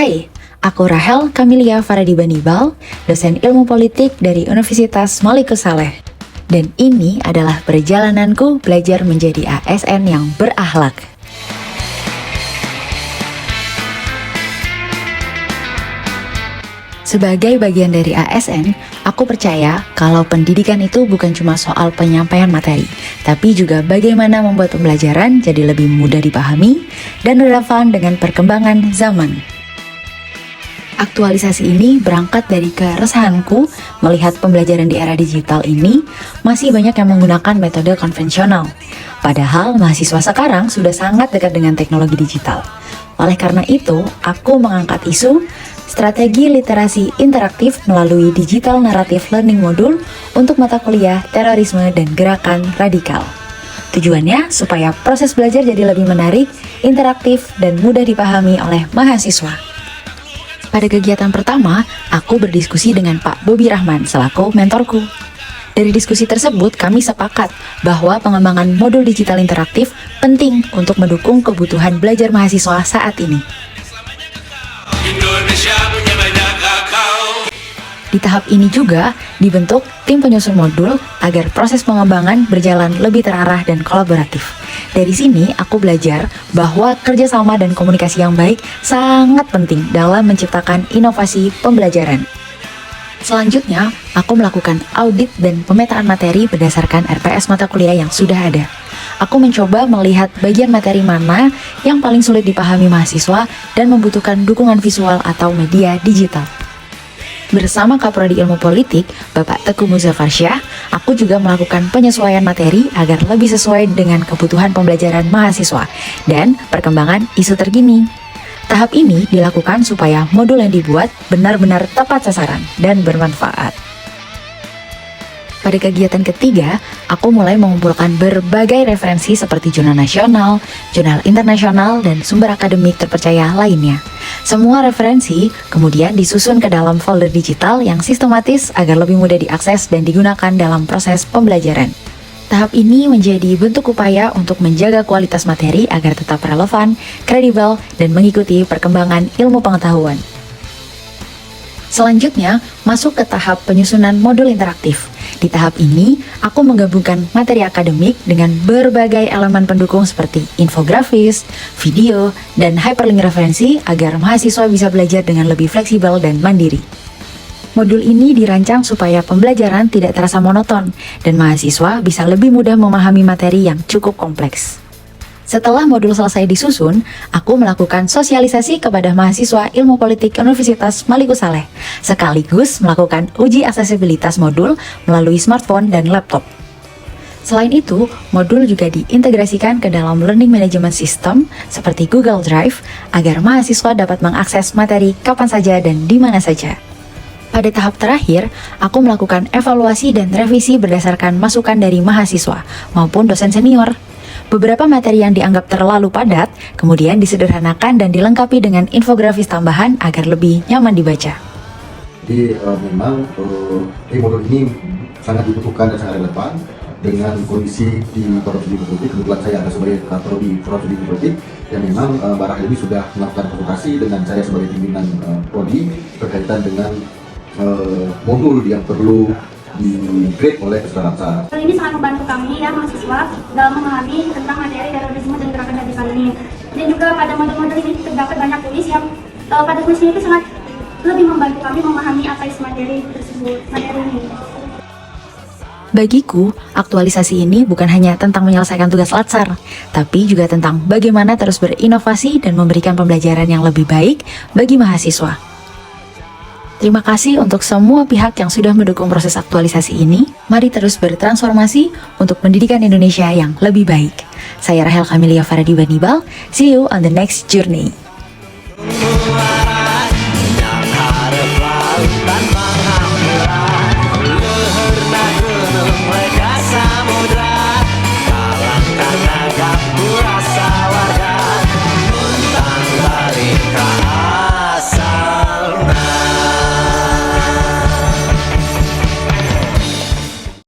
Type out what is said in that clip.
Hai, aku Rahel Kamilia Faradibanibal, dosen ilmu politik dari Universitas Malikus Saleh. Dan ini adalah perjalananku belajar menjadi ASN yang berakhlak. Sebagai bagian dari ASN, aku percaya kalau pendidikan itu bukan cuma soal penyampaian materi, tapi juga bagaimana membuat pembelajaran jadi lebih mudah dipahami dan relevan dengan perkembangan zaman. Aktualisasi ini berangkat dari keresahanku melihat pembelajaran di era digital ini masih banyak yang menggunakan metode konvensional. Padahal mahasiswa sekarang sudah sangat dekat dengan teknologi digital. Oleh karena itu, aku mengangkat isu strategi literasi interaktif melalui Digital Narrative Learning Module untuk mata kuliah terorisme dan gerakan radikal. Tujuannya supaya proses belajar jadi lebih menarik, interaktif, dan mudah dipahami oleh mahasiswa. Pada kegiatan pertama, aku berdiskusi dengan Pak Bobi Rahman selaku mentorku. Dari diskusi tersebut, kami sepakat bahwa pengembangan modul digital interaktif penting untuk mendukung kebutuhan belajar mahasiswa saat ini. Di tahap ini juga dibentuk tim penyusun modul agar proses pengembangan berjalan lebih terarah dan kolaboratif. Dari sini aku belajar bahwa kerjasama dan komunikasi yang baik sangat penting dalam menciptakan inovasi pembelajaran. Selanjutnya, aku melakukan audit dan pemetaan materi berdasarkan RPS mata kuliah yang sudah ada. Aku mencoba melihat bagian materi mana yang paling sulit dipahami mahasiswa dan membutuhkan dukungan visual atau media digital. Bersama Kaprodi Ilmu Politik, Bapak Teguh Muzafarsyah, aku juga melakukan penyesuaian materi agar lebih sesuai dengan kebutuhan pembelajaran mahasiswa dan perkembangan isu terkini. Tahap ini dilakukan supaya modul yang dibuat benar-benar tepat sasaran dan bermanfaat. Pada kegiatan ketiga, aku mulai mengumpulkan berbagai referensi seperti jurnal nasional, jurnal internasional, dan sumber akademik terpercaya lainnya. Semua referensi kemudian disusun ke dalam folder digital yang sistematis agar lebih mudah diakses dan digunakan dalam proses pembelajaran. Tahap ini menjadi bentuk upaya untuk menjaga kualitas materi agar tetap relevan, kredibel, dan mengikuti perkembangan ilmu pengetahuan. Selanjutnya, masuk ke tahap penyusunan modul interaktif. Di tahap ini, aku menggabungkan materi akademik dengan berbagai elemen pendukung seperti infografis, video, dan hyperlink referensi agar mahasiswa bisa belajar dengan lebih fleksibel dan mandiri. Modul ini dirancang supaya pembelajaran tidak terasa monoton dan mahasiswa bisa lebih mudah memahami materi yang cukup kompleks. Setelah modul selesai disusun, aku melakukan sosialisasi kepada mahasiswa ilmu politik Universitas Malikus Saleh, sekaligus melakukan uji aksesibilitas modul melalui smartphone dan laptop. Selain itu, modul juga diintegrasikan ke dalam learning management system seperti Google Drive agar mahasiswa dapat mengakses materi kapan saja dan di mana saja. Pada tahap terakhir, aku melakukan evaluasi dan revisi berdasarkan masukan dari mahasiswa maupun dosen senior. Beberapa materi yang dianggap terlalu padat kemudian disederhanakan dan dilengkapi dengan infografis tambahan agar lebih nyaman dibaca. Jadi memang modul ini sangat dibutuhkan dan sangat relevan dengan kondisi di Prodi Ilmu Politik. Kebetulan saya ada sebagai Prodi Ilmu Politik dan memang Mbak Rahel ini sudah melakukan konsultasi dengan saya sebagai pimpinan Prodi berkaitan dengan modul yang perlu di-grade oleh kesetaraan. Hal ini sangat membantu kami ya mahasiswa dalam memahami tentang materi terorisme dan gerakan radikal ini. Dan juga pada modul-modul ini terdapat banyak tulis yang pada tulisnya itu sangat lebih membantu kami memahami apa isi materi tersebut, materi ini. Bagiku, aktualisasi ini bukan hanya tentang menyelesaikan tugas latsar, tapi juga tentang bagaimana terus berinovasi dan memberikan pembelajaran yang lebih baik bagi mahasiswa. Terima kasih untuk semua pihak yang sudah mendukung proses aktualisasi ini. Mari terus bertransformasi untuk pendidikan Indonesia yang lebih baik. Saya Rahel Kamilia Faradibanibal. See you on the next journey.